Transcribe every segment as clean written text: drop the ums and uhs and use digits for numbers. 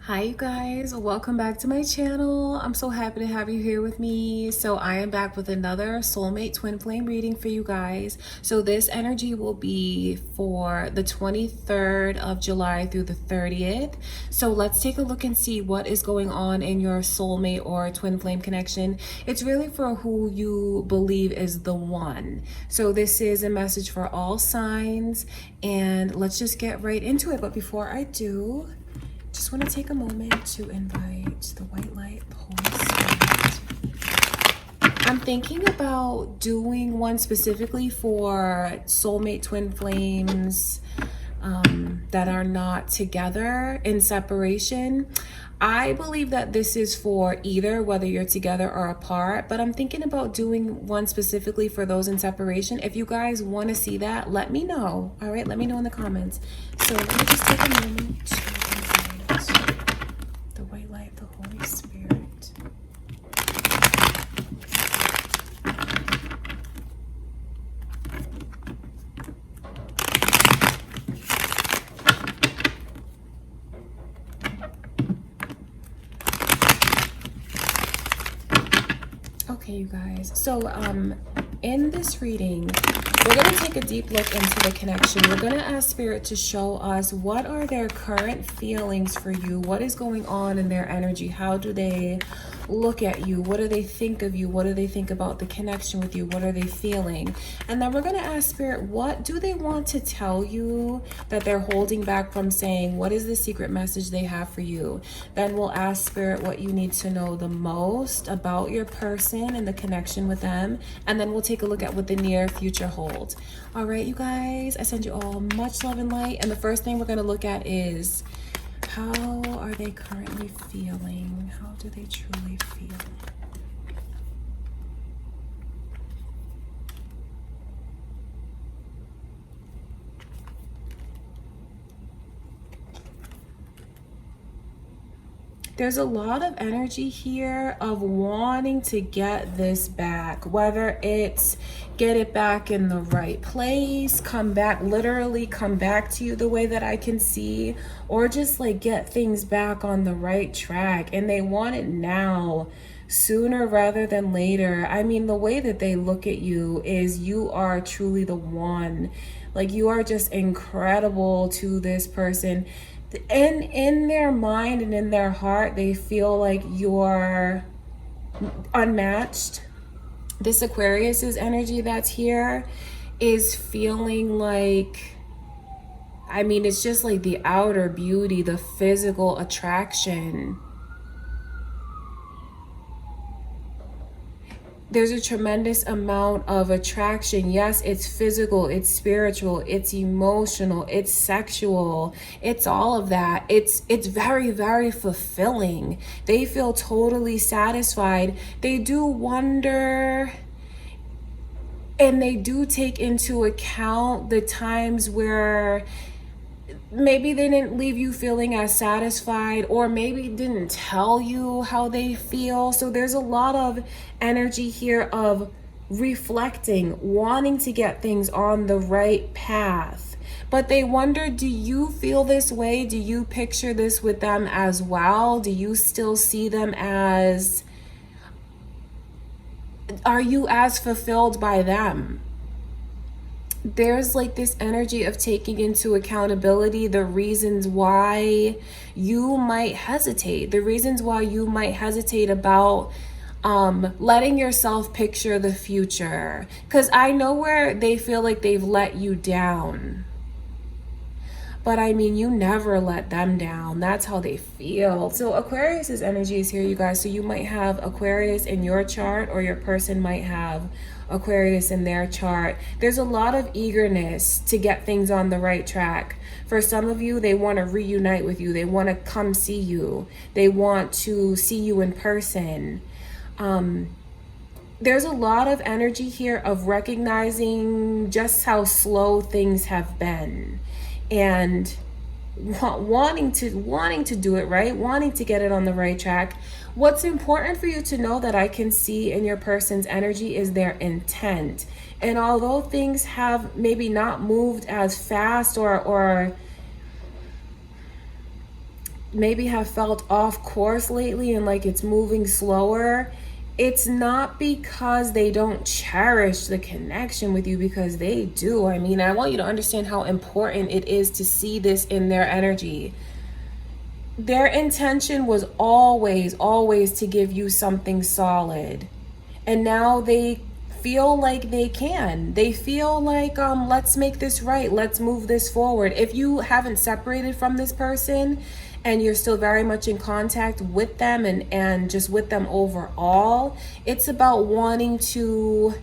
Hi you guys, welcome back to my channel. I'm so happy to have you here with me. So I am back with another soulmate twin flame reading for you guys. So this energy will be for the 23rd of July through the 30th. So let's take a look and see what is going on in your soulmate or twin flame connection. It's really for who you believe is the one. So this is a message for all signs, and let's just get right into it. But before I do, just want to take a moment to invite the white light, the Holy Spirit. I'm thinking about doing one specifically for soulmate twin flames that are not together, in separation. I believe that this is for either, whether you're together or apart, but I'm thinking about doing one specifically for those in separation. If you guys want to see that, let me know. All right, let me know in the comments. So let me just take a moment to the white light, the Holy Spirit. Okay, you guys. So in this reading, we're going to take a deep look into the connection. We're going to ask Spirit to show us what are their current feelings for you. What is going on in their energy? How do they look at you? What do they think of you? What do they think about the connection with you? What are they feeling? And then we're going to ask Spirit, what do they want to tell you that they're holding back from saying? What is the secret message they have for you? Then we'll ask Spirit what you need to know the most about your person and the connection with them. And then we'll take a look at what the near future holds. All right, you guys, I send you all much love and light. And the first thing we're going to look at is, how are they currently feeling? How do they truly feel? There's a lot of energy here of wanting to get this back, whether it's get it back in the right place, come back, literally come back to you the way that I can see, or just like get things back on the right track. And they want it now, sooner rather than later. I mean, the way that they look at you is you are truly the one. Like, you are just incredible to this person. And in their mind and in their heart, they feel like you're unmatched. This Aquarius's energy that's here is feeling like, I mean, it's just like the outer beauty, the physical attraction. There's a tremendous amount of attraction. Yes, it's physical, it's spiritual, it's emotional, it's sexual, it's all of that. It's very, very fulfilling. They feel totally satisfied. They do wonder, and they do take into account the times where maybe they didn't leave you feeling as satisfied, or maybe didn't tell you how they feel. So there's a lot of energy here of reflecting, wanting to get things on the right path. But they wonder, do you feel this way? Do you picture this with them as well? Do you still see them as, are you as fulfilled by them? There's like this energy of taking into accountability the reasons why you might hesitate, the reasons why you might hesitate about letting yourself picture the future. Because I know where they feel like they've let you down. But I mean, you never let them down. That's how they feel. So Aquarius's energy is here, you guys. So you might have Aquarius in your chart, or your person might have Aquarius in their chart. There's a lot of eagerness to get things on the right track. For some of you, they want to reunite with you. They want to come see you. They want to see you in person. There's a lot of energy here of recognizing just how slow things have been, and wanting to do it right, wanting to get it on the right track. What's important for you to know that I can see in your person's energy is their intent. And although things have maybe not moved as fast, or maybe have felt off course lately and like it's moving slower, it's not because they don't cherish the connection with you, because they do. I mean, I want you to understand how important it is to see this in their energy. Their intention was always to give you something solid. And now they feel like they can. They feel like, let's make this right. Let's move this forward. If you haven't separated from this person and you're still very much in contact with them and just with them overall, it's about wanting to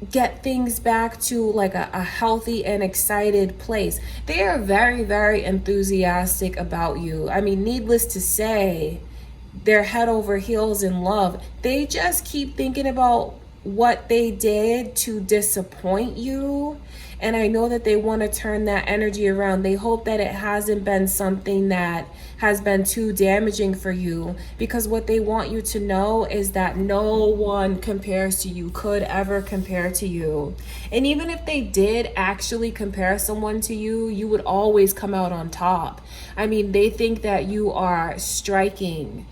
get things back to like a healthy and excited place. They are very enthusiastic about you. I mean, needless to say, they're head over heels in love. They just keep thinking about what they did to disappoint you. And I know that they want to turn that energy around. They hope that it hasn't been something that has been too damaging for you, because what they want you to know is that no one compares to you, could ever compare to you. And even if they did actually compare someone to you, you would always come out on top. I mean, they think that you are striking,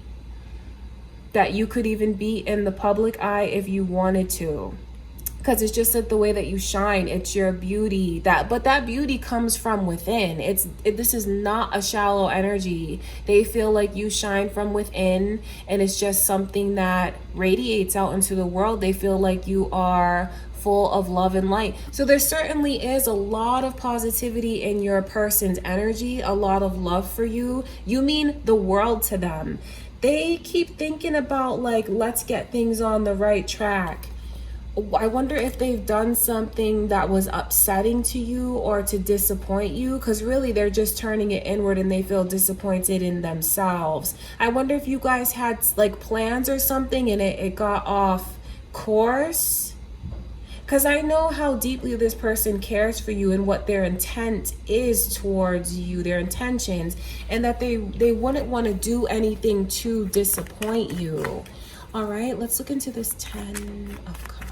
that you could even be in the public eye if you wanted to, because it's just that the way that you shine, it's your beauty, but that beauty comes from within. This is not a shallow energy. They feel like you shine from within, and it's just something that radiates out into the world. They feel like you are full of love and light. So there certainly is a lot of positivity in your person's energy, a lot of love for you. You mean the world to them. They keep thinking about like, let's get things on the right track. I wonder if they've done something that was upsetting to you or to disappoint you, because really they're just turning it inward and they feel disappointed in themselves. I wonder if you guys had like plans or something and it got off course, because I know how deeply this person cares for you and what their intent is towards you, their intentions, and that they wouldn't want to do anything to disappoint you. All right, let's look into this 10 of Cups.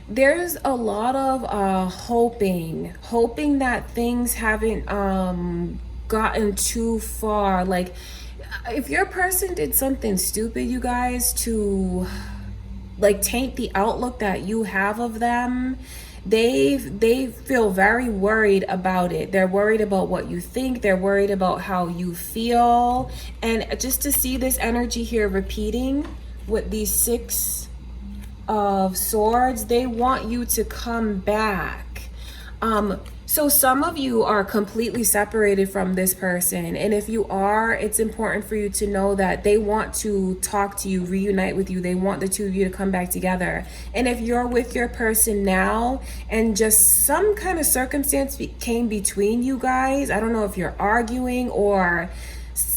There's a lot of hoping that things haven't gotten too far. Like, if your person did something stupid, you guys, to like taint the outlook that you have of them, they feel very worried about it. They're worried about what you think. They're worried about how you feel. And just to see this energy here repeating with these 6 of Swords, they want you to come back. So some of you are completely separated from this person, and if you are, it's important for you to know that they want to talk to you, reunite with you. They want the two of you to come back together. And if you're with your person now and just some kind of circumstance came between you guys, I don't know if you're arguing or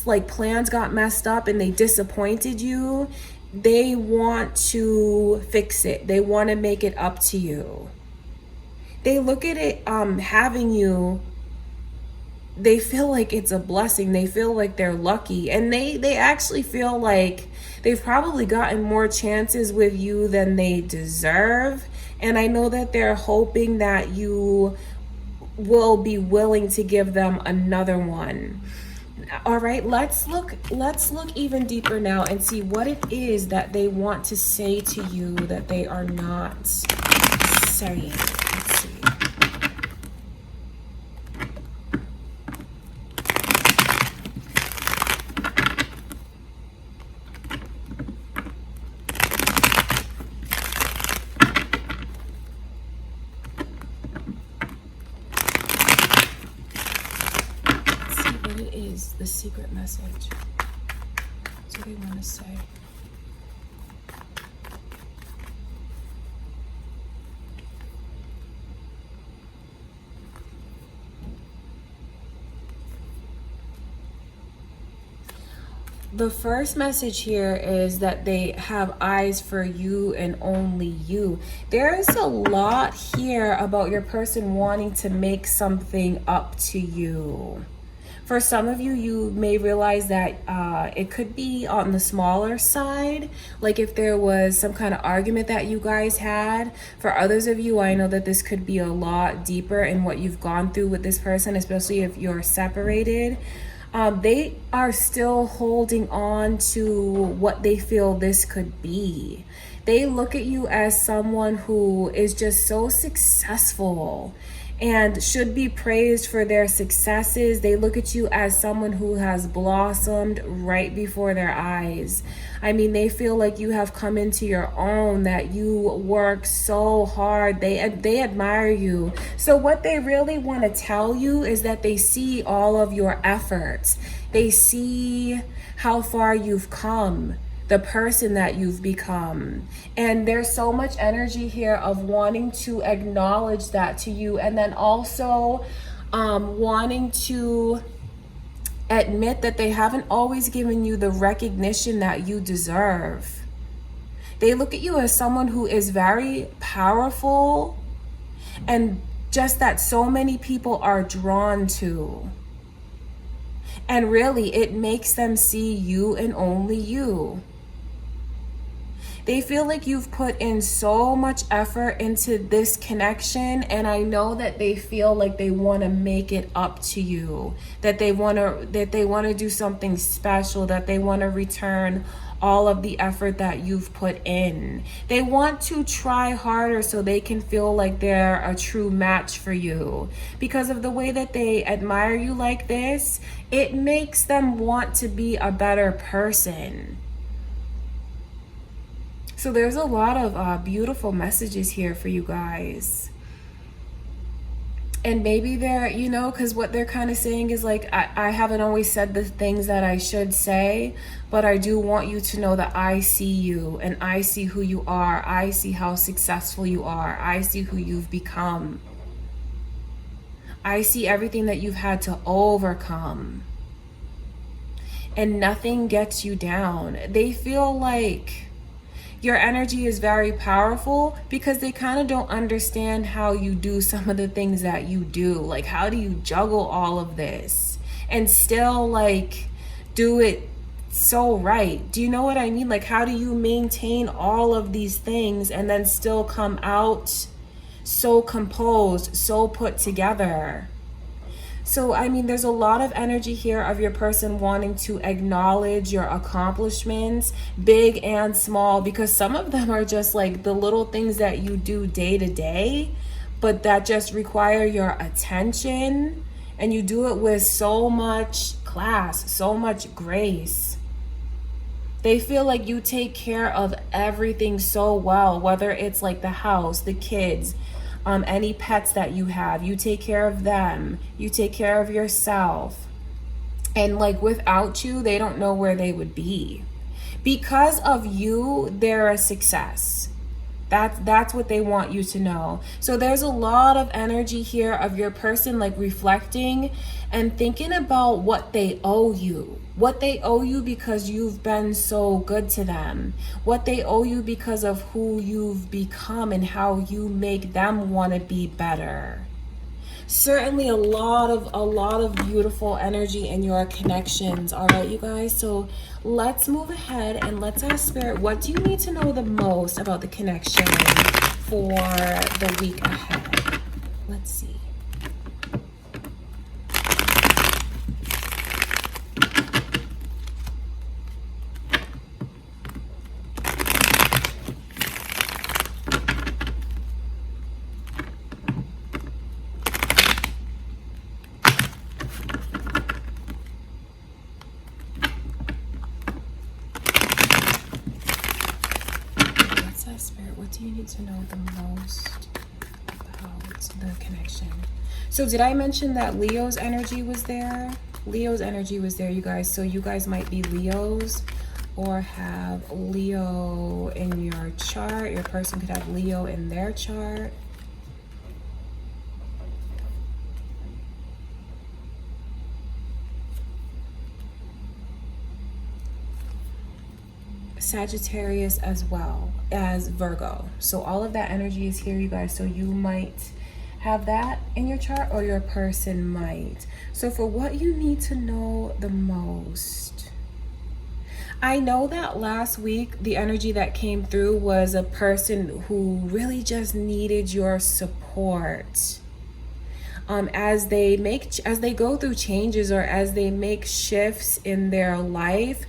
like plans got messed up and they disappointed you, they want to fix it. They want to make it up to you. They look at it, having you, they feel like it's a blessing. They feel like they're lucky. And they actually feel like they've probably gotten more chances with you than they deserve. And I know that they're hoping that you will be willing to give them another one. All right, let's look even deeper now and see what it is that they want to say to you that they are not saying. Let's see. The secret message. That's what they want to say. The first message here is that they have eyes for you and only you. There's a lot here about your person wanting to make something up to you. For some of you, you may realize that it could be on the smaller side, like if there was some kind of argument that you guys had. For others of you, I know that this could be a lot deeper in what you've gone through with this person, especially if you're separated. They are still holding on to what they feel this could be. They look at you as someone who is just so successful and should be praised for their successes. They look at you as someone who has blossomed right before their eyes. I mean, they feel like you have come into your own, that you work so hard. They admire you. So what they really want to tell you is that they see all of your efforts. They see how far you've come, the person that you've become. And there's so much energy here of wanting to acknowledge that to you, and then also wanting to admit that they haven't always given you the recognition that you deserve. They look at you as someone who is very powerful, and just that so many people are drawn to. And really, it makes them see you and only you. They feel like you've put in so much effort into this connection, and I know that they feel like they want to make it up to you, that they want to do something special, that they want to return all of the effort that you've put in. They want to try harder so they can feel like they're a true match for you. Because of the way that they admire you like this, it makes them want to be a better person. So there's a lot of beautiful messages here for you guys. And maybe they're, you know, because what they're kind of saying is like, I haven't always said the things that I should say, but I do want you to know that I see you and I see who you are. I see how successful you are. I see who you've become. I see everything that you've had to overcome. And nothing gets you down. They feel like your energy is very powerful because they kind of don't understand how you do some of the things that you do. Like, how do you juggle all of this and still like do it so right? Do you know what I mean? Like, how do you maintain all of these things and then still come out so composed, so put together? So, I mean, there's a lot of energy here of your person wanting to acknowledge your accomplishments, big and small, because some of them are just like the little things that you do day to day, but that just require your attention, and you do it with so much class, so much grace. They feel like you take care of everything so well, whether it's like the house, the kids, any pets that you have, you take care of them, you take care of yourself. And like without you, they don't know where they would be. Because of you, they're a success. That's what they want you to know. So there's a lot of energy here of your person like reflecting and thinking about what they owe you. What they owe you because you've been so good to them. What they owe you because of who you've become and how you make them want to be better. Certainly a lot of beautiful energy in your connections. All right, you guys, so let's move ahead and let's ask Spirit, what do you need to know the most about the connection for the week ahead? Let's see. Spirit, what do you need to know the most about the connection? So did I mention that Leo's energy was there? Leo's energy was there, you guys. So you guys might be Leos or have Leo in your chart. Your person could have Leo in their chart. Sagittarius as well as Virgo. So all of that energy is here, you guys. So you might have that in your chart, or your person might. So for what you need to know the most, I know that last week the energy that came through was a person who really just needed your support. As they go through changes, or as they make shifts in their life,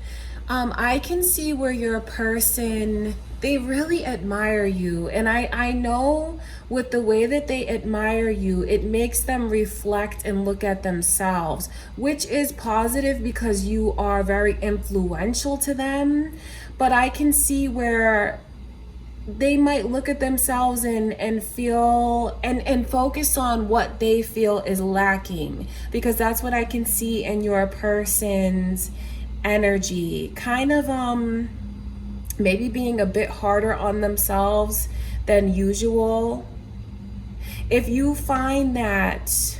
I can see where your person, they really admire you. And I know with the way that they admire you, it makes them reflect and look at themselves, which is positive because you are very influential to them. But I can see where they might look at themselves and feel and focus on what they feel is lacking, because that's what I can see in your person's energy. Kind of maybe being a bit harder on themselves than usual. If you find that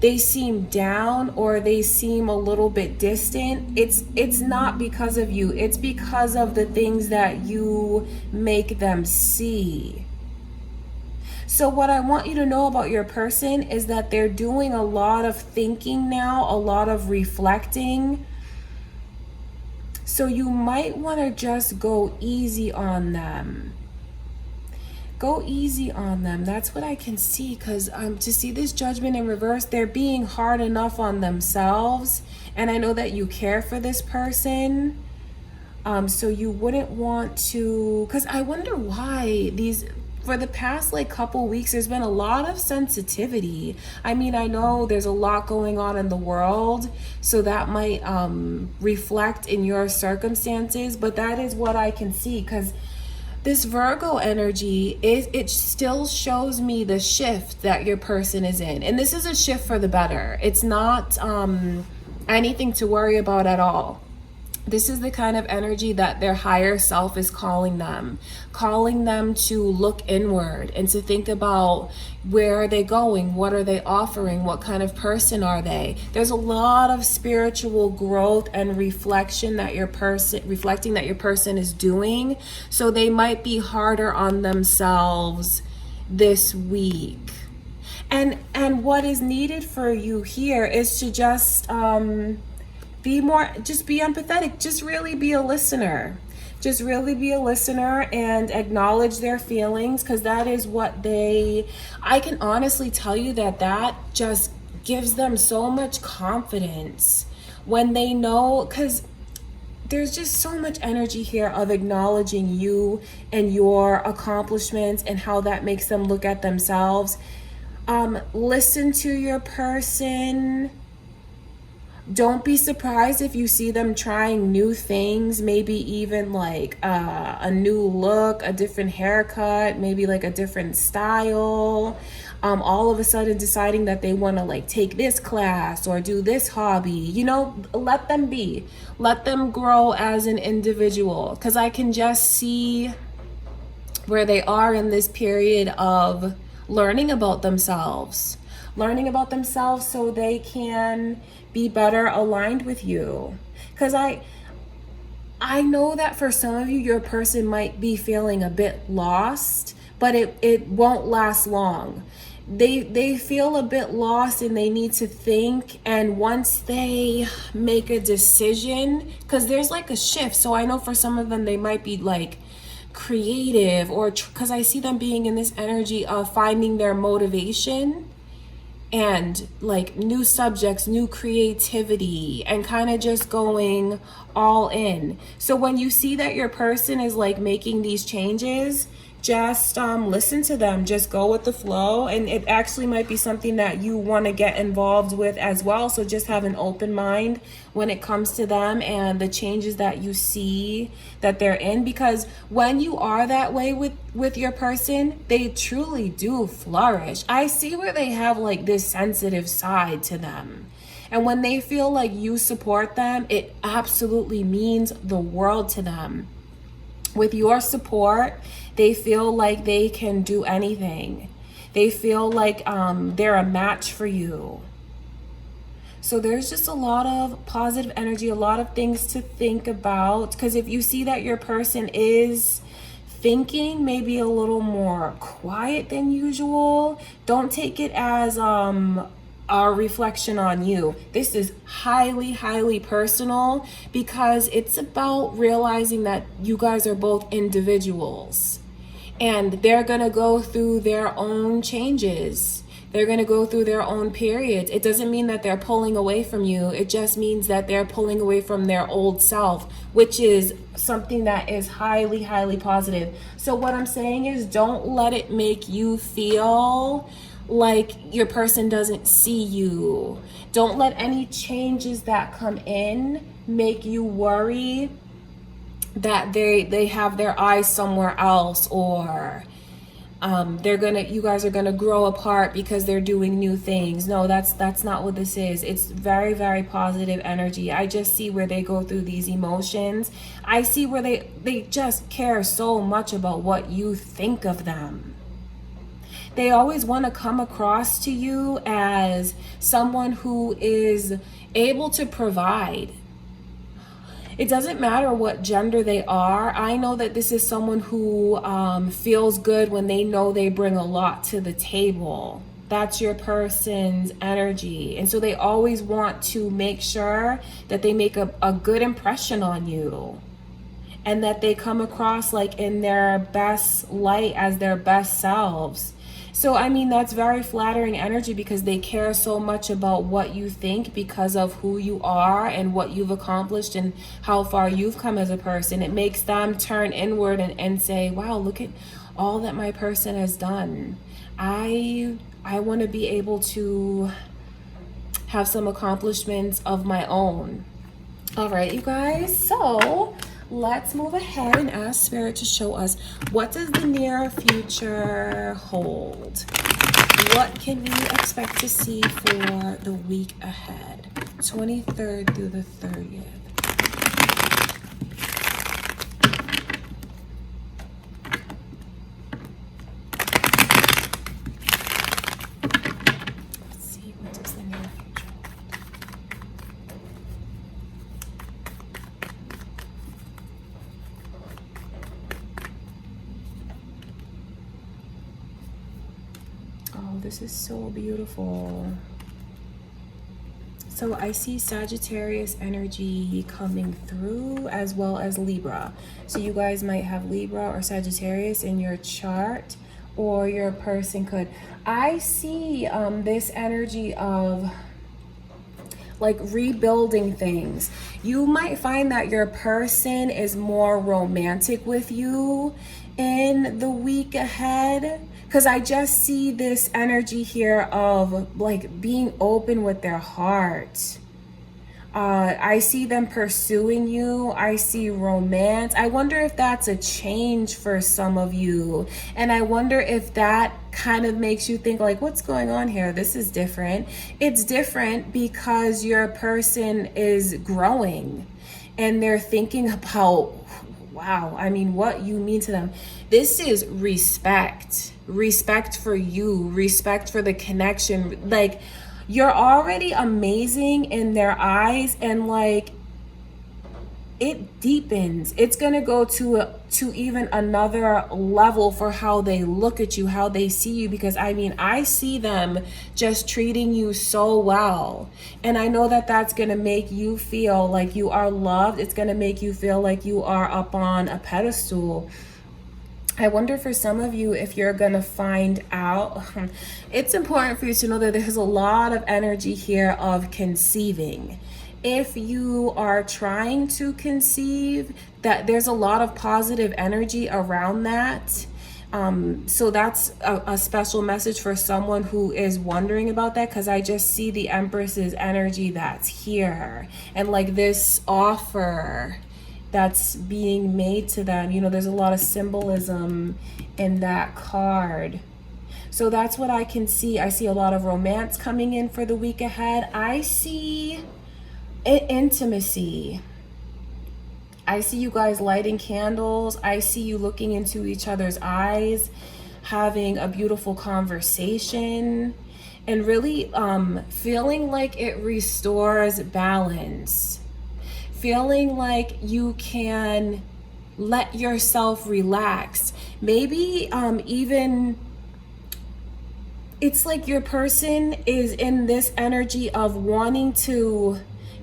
they seem down or they seem a little bit distant, it's not because of you. It's because of the things that you make them see. So what I want you to know about your person is that they're doing a lot of thinking now, a lot of reflecting. So you might want to just go easy on them. Go easy on them. That's what I can see, because to see this Judgment in reverse, they're being hard enough on themselves. And I know that you care for this person. So you wouldn't want to, because I wonder why for the past couple weeks, there's been a lot of sensitivity. I mean, I know there's a lot going on in the world, so that might reflect in your circumstances, but that is what I can see, because this Virgo energy, it still shows me the shift that your person is in. And this is a shift for the better. It's not anything to worry about at all. This is the kind of energy that their higher self is calling them to look inward and to think about, where are they going? What are they offering? What kind of person are they? There's a lot of spiritual growth and reflecting that your person is doing. So they might be harder on themselves this week. And what is needed for you here is to just be empathetic. Just really be a listener. Just really be a listener and acknowledge their feelings, because that is what I can honestly tell you that just gives them so much confidence when they know, because there's just so much energy here of acknowledging you and your accomplishments and how that makes them look at themselves. Listen to your person. Don't be surprised if you see them trying new things, maybe even a new look, a different haircut, maybe a different style. All of a sudden deciding that they want to take this class or do this hobby. Let them be. Let them grow as an individual, because I can just see where they are in this period of learning about themselves so they can be better aligned with you. Because I know that for some of you, your person might be feeling a bit lost, but it won't last long. They feel a bit lost and they need to think, and once they make a decision, because there's a shift. So I know for some of them, they might be creative, or because I see them being in this energy of finding their motivation and new subjects, new creativity, and kind of just going all in. So when you see that your person is making these changes, just listen to them, just go with the flow. And it actually might be something that you want to get involved with as well. So just have an open mind when it comes to them and the changes that you see that they're in, because when you are that way with your person, they truly do flourish. I see where they have this sensitive side to them. And when they feel you support them, it absolutely means the world to them. With your support, they feel like they can do anything. They feel like they're a match for you. So there's just a lot of positive energy, a lot of things to think about. Because if you see that your person is thinking may be a little more quiet than usual. Don't take it as a reflection on you. This is highly, highly personal because it's about realizing that you guys are both individuals and they're gonna go through their own changes. They're going to go through their own periods. It doesn't mean that they're pulling away from you. It just means that they're pulling away from their old self, which is something that is highly, highly positive. So what I'm saying is, don't let it make you feel like your person doesn't see you. Don't let any changes that come in make you worry that they have their eyes somewhere else, or you guys are gonna grow apart because they're doing new things. No, that's not what this is. It's very, very positive energy. I just see where they go through these emotions. I see where they just care so much about what you think of them. They always want to come across to you as someone who is able to provide. It doesn't matter what gender they are. I know that this is someone who feels good when they know they bring a lot to the table. That's your person's energy. And so they always want to make sure that they make a good impression on you and that they come across like in their best light, as their best selves. So, I mean, that's very flattering energy because they care so much about what you think because of who you are and what you've accomplished and how far you've come as a person. It makes them turn inward and say, wow, look at all that my person has done. I want to be able to have some accomplishments of my own. All right, you guys. So let's move ahead and ask Spirit to show us, what does the near future hold? What can we expect to see for the week ahead, 23rd through the 30th? Let's see, what does the near future hold? Oh, this is so beautiful. So I see Sagittarius energy coming through, as well as Libra. So you guys might have Libra or Sagittarius in your chart, or your person could. I see this energy of like rebuilding things. You might find that your person is more romantic with you in the week ahead, because I just see this energy here of like being open with their heart. I see them pursuing you. I see romance. I wonder if that's a change for some of you. And I wonder if that kind of makes you think like, what's going on here? This is different. It's different because your person is growing and they're thinking about, wow, I mean, what you mean to them. This is respect. Respect for you. Respect for the connection. Like, you're already amazing in their eyes, and like it deepens. It's gonna go to even another level for how they look at you, how they see you, because I mean, I see them just treating you so well, and I know that that's gonna make you feel like you are loved. It's gonna make you feel like you are up on a pedestal. I wonder for some of you if you're going to find out. It's important for you to know that there's a lot of energy here of conceiving. If you are trying to conceive, that there's a lot of positive energy around that. So that's a special message for someone who is wondering about that, because I just see the Empress's energy that's here, and like this offer that's being made to them. You know, there's a lot of symbolism in that card. So that's what I can see. I see a lot of romance coming in for the week ahead. I see intimacy. I see you guys lighting candles. I see you looking into each other's eyes, having a beautiful conversation, and really feeling like it restores balance. Feeling like you can let yourself relax. Maybe even it's like your person is in this energy of wanting to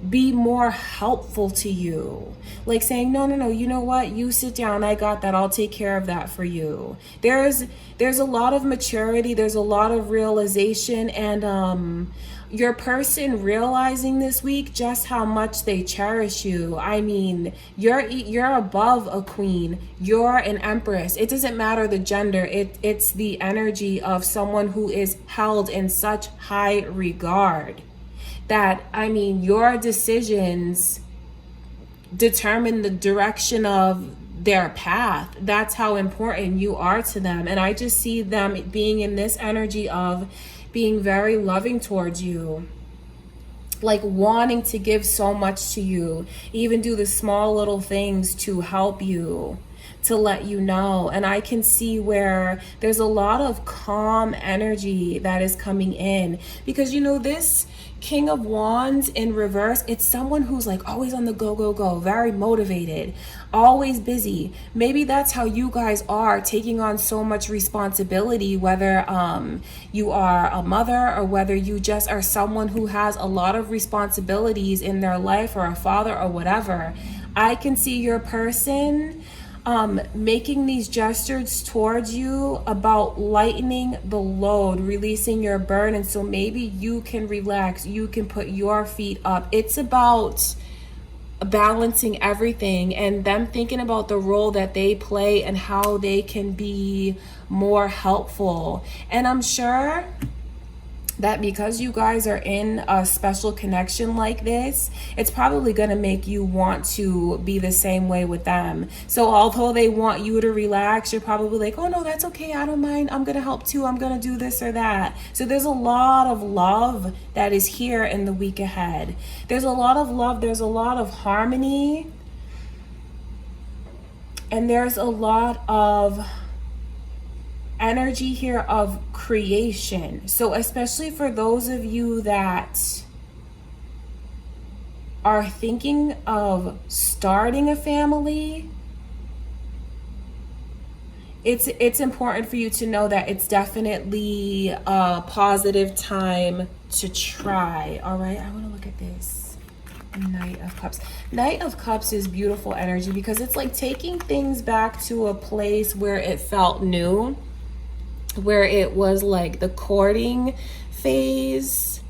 be more helpful to you, like saying, no, you know what, you sit down, I got that, I'll take care of that for you. There's a lot of maturity, there's a lot of realization, and your person realizing this week just how much they cherish you. I mean, you're above a queen, you're an empress. It doesn't matter the gender, it's the energy of someone who is held in such high regard that, I mean, your decisions determine the direction of their path. That's how important you are to them. And I just see them being in this energy of being very loving towards you, like wanting to give so much to you, even do the small little things to help you, to let you know. And I can see where there's a lot of calm energy that is coming in, because you know, this King of Wands in reverse, it's someone who's like always on the go, very motivated, always busy. Maybe that's how you guys are, taking on so much responsibility, whether you are a mother or whether you just are someone who has a lot of responsibilities in their life, or a father or whatever. I can see your person making these gestures towards you about lightening the load, releasing your burden, so maybe you can relax, you can put your feet up. It's about balancing everything, and them thinking about the role that they play and how they can be more helpful. And I'm sure that because you guys are in a special connection like this, it's probably going to make you want to be the same way with them. So although they want you to relax, you're probably like, oh no, that's okay, I don't mind, I'm going to help too, I'm going to do this or that. So there's a lot of love that is here in the week ahead. There's a lot of love, there's a lot of harmony, and there's a lot of energy here of creation. So especially for those of you that are thinking of starting a family, it's important for you to know that it's definitely a positive time to try. All right, I want to look at this Knight of Cups. Knight of Cups is beautiful energy, because it's like taking things back to a place where it felt new, where it was like the courting phase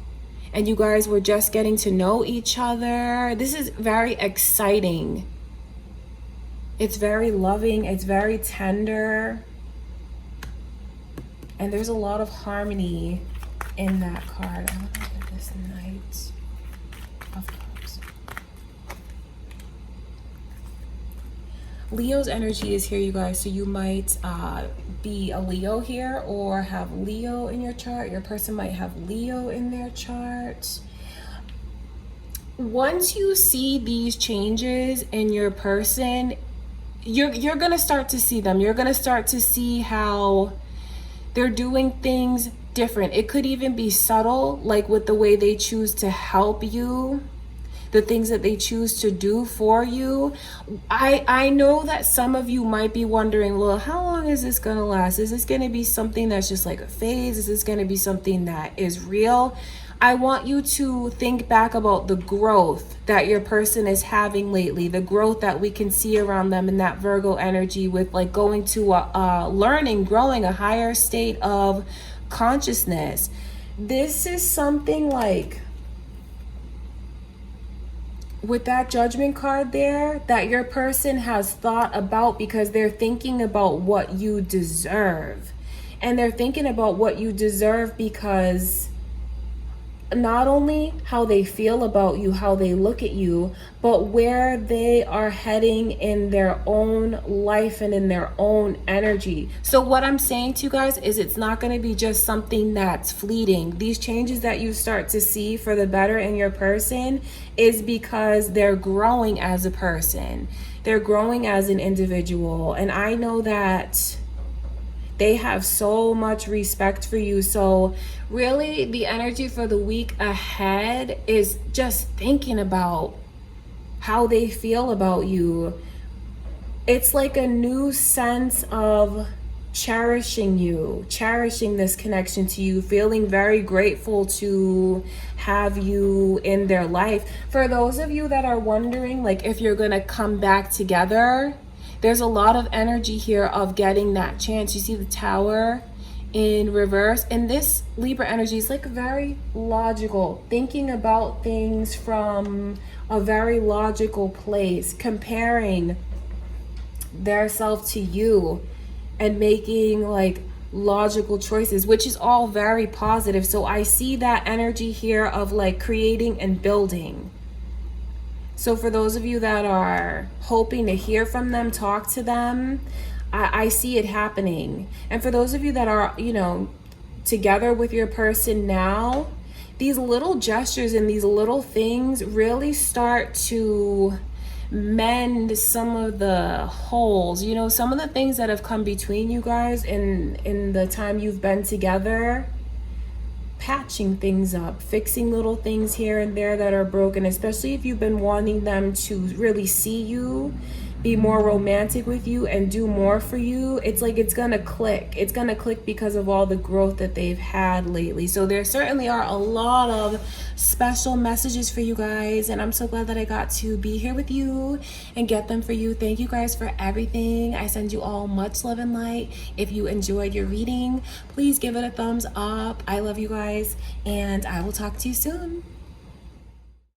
and you guys were just getting to know each other. This is very exciting. It's very loving, it's very tender, and there's a lot of harmony in that card. I want to look at this Knight of Cups. Leo's energy is here, you guys, so you might be a Leo here or have Leo in your chart. Your person might have Leo in their chart. Once you see these changes in your person, you're gonna start to see them. You're gonna start to see how they're doing things different. It could even be subtle, like with the way they choose to help you, the things that they choose to do for you. I know that some of you might be wondering, well, how long is this gonna last? Is this gonna be something that's just like a phase? Is this gonna be something that is real? I want you to think back about the growth that your person is having lately, the growth that we can see around them in that Virgo energy, with like going to learning, growing a higher state of consciousness. This is something like, with that Judgment card there, that your person has thought about, because they're thinking about what you deserve. And they're thinking about what you deserve because not only how they feel about you, how they look at you, but where they are heading in their own life and in their own energy. So what I'm saying to you guys is, it's not going to be just something that's fleeting. These changes that you start to see for the better in your person is because they're growing as a person. They're growing as an individual. And I know that they have so much respect for you. So really, the energy for the week ahead is just thinking about how they feel about you, it's like a new sense of cherishing you, cherishing this connection to you, feeling very grateful to have you in their life. For those of you that are wondering, like, if you're gonna come back together, there's a lot of energy here of getting that chance. You see the Tower in reverse, and this Libra energy is like very logical, thinking about things from a very logical place, comparing their self to you and making like logical choices, which is all very positive. So I see that energy here of like creating and building. So for those of you that are hoping to hear from them, talk to them, I see it happening. And for those of you that are, you know, together with your person now, these little gestures and these little things really start to mend some of the holes, you know, some of the things that have come between you guys in the time you've been together. Patching things up, fixing little things here and there that are broken, especially if you've been wanting them to really see you, be more romantic with you, and do more for you. It's like it's gonna click. It's gonna click because of all the growth that they've had lately. So there certainly are a lot of special messages for you guys, and I'm so glad that I got to be here with you and get them for you. Thank you guys for everything. I send you all much love and light. If you enjoyed your reading, please give it a thumbs up. I love you guys, and I will talk to you soon.